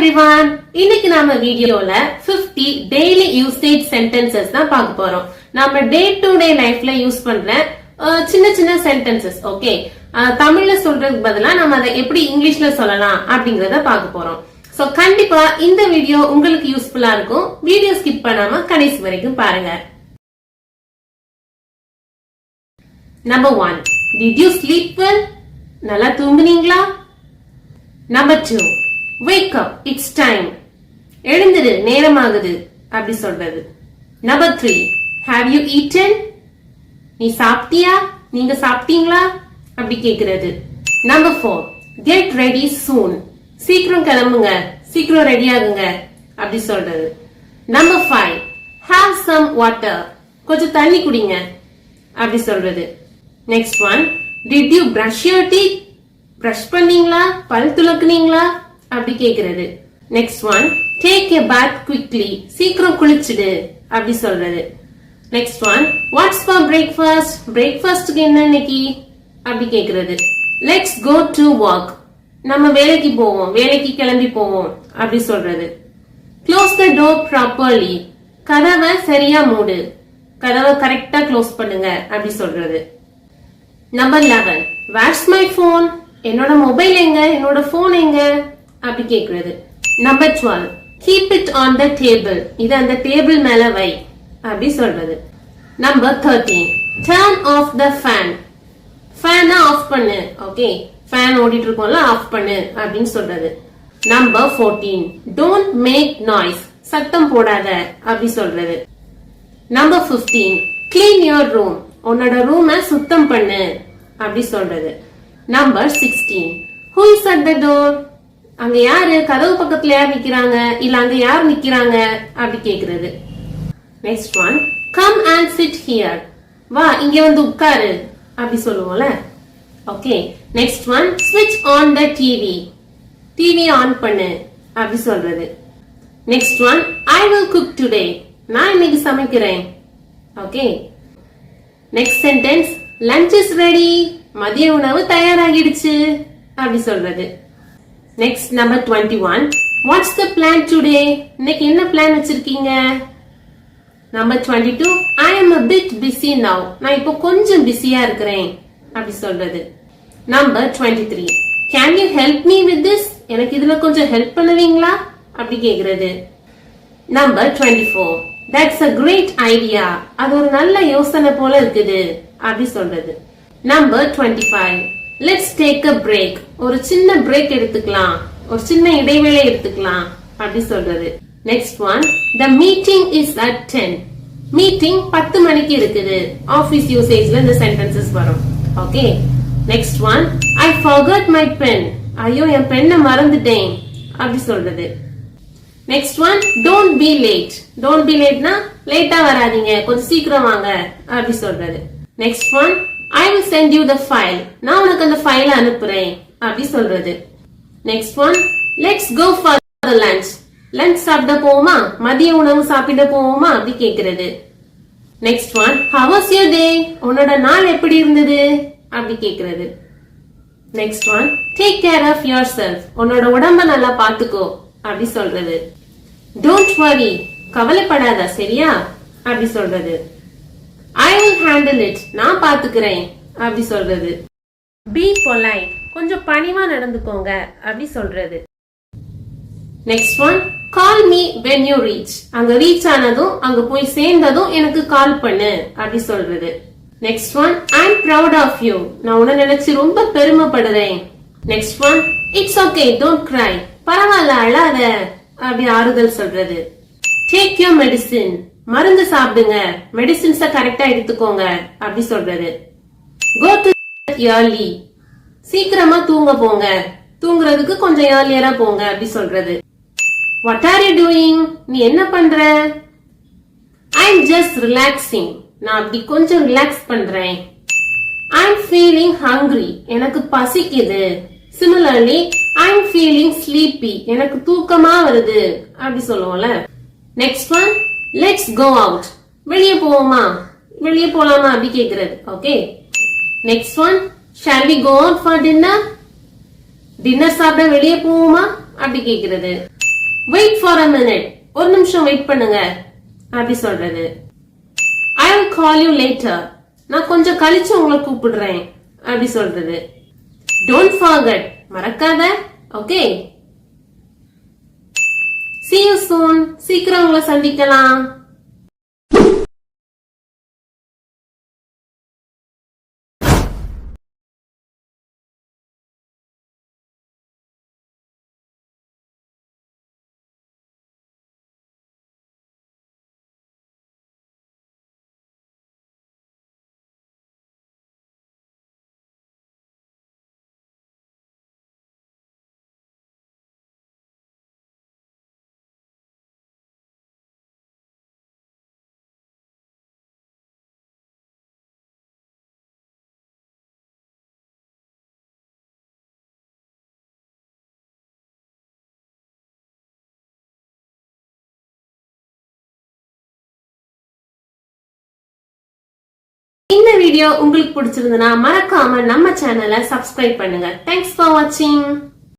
everyone. இன்னைக்கு நாம வீடியோல 50 daily usage sentences தான் பார்க்க போறோம். நாம டே டு டே லைஃப்ல யூஸ் பண்ற சின்ன சின்ன சென்டென்சஸ். ஓகே, தமிழ்ல சொல்றதுக்கு பதிலா நம்ம அதை எப்படி இங்கிலீஷ்ல சொல்லலாம் அப்படிங்கறத பார்க்க போறோம். சோ கண்டிப்பா இந்த வீடியோ உங்களுக்கு யூஸ்ஃபுல்லா இருக்கும். வீடியோ ஸ்கிப் பண்ணாம கடைசி வரைக்கும் பாருங்க. Number 1. Did you sleep well? நல்லா தூங்குனீங்களா? Number 2. Wake up, it's time. எழுந்திரு, நேரமாகுது அப்படி சொல்றது. Number 3. Have you eaten? நீ சாப்பிட்டியா? நீங்க சாப்பிட்டீங்களா அப்படி கேக்குறது. Number 4. Get ready soon. சீக்கிரம் கிளம்புங்க, சீக்கிரம் ரெடி ஆகுங்க அப்படி சொல்றது. Number 5. Have some water. கொஞ்சம் தண்ணி குடிங்க அப்படி சொல்றது. Next one. Did you brush your teeth? Brush பண்ணீங்களா? பல் துலக்குனீங்களா அப்படி கேக்குறது. Next one. Take a bath quickly. சீக்கிரம் குளிச்சிடு அப்படி சொல்றது. Next one. What's for breakfast? Breakfastக்கு என்ன இன்னைக்கு அப்படி கேக்குறது. Let's go to work. நம்ம வேலைக்கு போவோம், வேலைக்கு கிளம்பி போவோம் அப்படி சொல்றது. Close the door properly. கதவை சரியா மூடு, கதவை கரெக்டா க்ளோஸ் பண்ணுங்க அப்படி சொல்றது. Number 11. Where's my phone? என்னோட மொபைல் எங்க, என்னோட போன் எங்க அப்படி கேக்குறது. Number 12. Keep it on the table. இது அந்த டேபிள் மேல வை அப்படி சொல்றது. Number 13. Turn off the fan. ஃபேனை ஆஃப் பண்ணு. ஓகே, ஃபேன் ஓடிட்டு இருக்கோம்ல, ஆஃப் பண்ணு அப்படின்னு சொல்றது. Number 14. Don't make noise. சத்தம் போடாத அப்படி சொல்றது. Number 15. Clean your room. உன்னோட ரூமை சுத்தம் பண்ணு அப்படி சொல்றது. Number 16. Who is at the door? அங்க யாரு, கதவு பக்கத்துல யார் நிக்கிறாங்க, இல்ல அங்க யார் நிக்கிறாங்க அப்படி கேக்குறது. Next one. Come and sit here. வா இங்க வந்து உட்காரு அப்படி சொல்லுவோம்ல. Okay, next one. Switch on the TV. TV on பண்ணு அப்படி சொல்றது. Next one. I will cook today. நான் இன்னைக்கு சமைக்கிறேன். Okay. Next sentence. Lunch is ready. மதிய உணவு தயாராகிடுச்சு அப்படி சொல்றது. Next, number 21. What's the plan today? இன்னைக்கு என்ன பிளான் வச்சிருக்கீங்க? Number 22. I am a bit busy now. நான் இப்போ கொஞ்சம் பிஸியா இருக்கிறேன் அப்படி சொல்றது. Number 23. Can you help me with this? எனக்கு இதுல கொஞ்சம் ஹெல்ப் பண்ணுவீங்களா அப்படி கேக்குறது. Number 24. That's a great idea. அது ஒரு நல்ல யோசனை போல இருக்குது அப்படி சொல்றது. Number 25. Let's take a break. ஒரு சின்ன பிரேக் எடுத்துக்கலாம், ஒரு சின்ன இடைவேளை எடுத்துக்கலாம் அப்படி சொல்றது. Next one. The meeting is at 10. Meeting 10 மணிக்கு இருக்குது. ஆபீஸ் யூசேஜ்ல இந்த சென்டென்சஸ் வரும். Okay. Next one. I forgot my pen. ஐயோ என் பென்னை மறந்துட்டேன் அப்படி சொல்றது. Next one. Don't be late. Don't be late னா லேட்டா வராதீங்க, கொஞ்சம் சீக்கிரம் வாங்க அப்படி சொல்றது. Next one. I will send you the file. நான் உனக்கு அந்த ஃபைலை அனுப்புறேன் அப்படி சொல்றது. Next one. Let's go for the lunch. Lunch சாப்பிட போவோமா, மதிய உணவு சாப்பிட போவோமா அப்படி கேக்குறது. Next one. How was your day? உன்னோட நாள் எப்படி இருந்தது அப்படி கேக்குறது. Next one. Take care of yourself. உன்னோட உடம்ப நல்லா பாத்துக்கோ அப்படி சொல்றது. Don't worry. கவலைப்படாத சரியா அப்படி சொல்றது. I will handle it. நான் பாத்துக்கிறேன் அப்படி சொல்றது. Be polite. கொஞ்சம் பணிவா நடந்துக்கோங்க அப்படி சொல்றது. Next one. Call me when you reach. அங்க ரீச் ஆனதும், அங்க போய் சேர்ந்ததும் எனக்கு கால் பண்ணு அப்படி சொல்றது. Next one. I'm proud of you. நான் உன்னை நினைச்சு ரொம்ப பெருமைப்படுறேன். Next one. It's okay, don't cry. பரவாயில்ல, அழாத அப்படி ஆறுதல் சொல்றது. Take your medicine. மருந்து சாப்பிடுங்க, மெடிசின்ஸ கரெக்டா எடுத்துக்கோங்க அப்படி சொல்றது. Go to bed early. சீக்கிரமா தூங்க போங்க, தூங்குறதுக்கு கொஞ்சம் ஏர்லியரா போங்க அப்படி சொல்றது. What are you doing? நீ என்ன பண்ற? I'm just relaxing. நான் அப்படி கொஞ்சம் ரிலாக்ஸ் பண்றேன். I'm feeling hungry. எனக்கு பசிக்குது. Similarly, I'm feeling sleepy. எனக்கு தூக்கமா வருது அப்படி சொல்லுவோம்ல. Next one. Let's go out. வெளியே போவோமா, வெளியே போலாமா அப்படி கேக்குறது. Okay. Next one. Shall we go out for dinner? Dinner சாப்பிட வெளியே போவோமா அப்படி கேக்குறது. வெயிட் ஃபார் அ மினிட், ஒரு நிமிஷம் வெயிட் பண்ணுங்க அப்படி சொல்றது. I will call you later, நான் கொஞ்சம் கழிச்சு உங்களை கூப்பிடுறேன் அப்படி சொல்றது. டோன்ட் forget, மறக்காத. ஓகே, see you soon, சீக்கிரம் உங்களை சந்திக்கலாம். இந்த வீடியோ உங்களுக்கு பிடிச்சிருந்தனா மறக்காம நம்ம சேனலை சப்ஸ்கிரைப் பண்ணுங்க. தேங்க்ஸ் ஃபார் வாட்சிங்.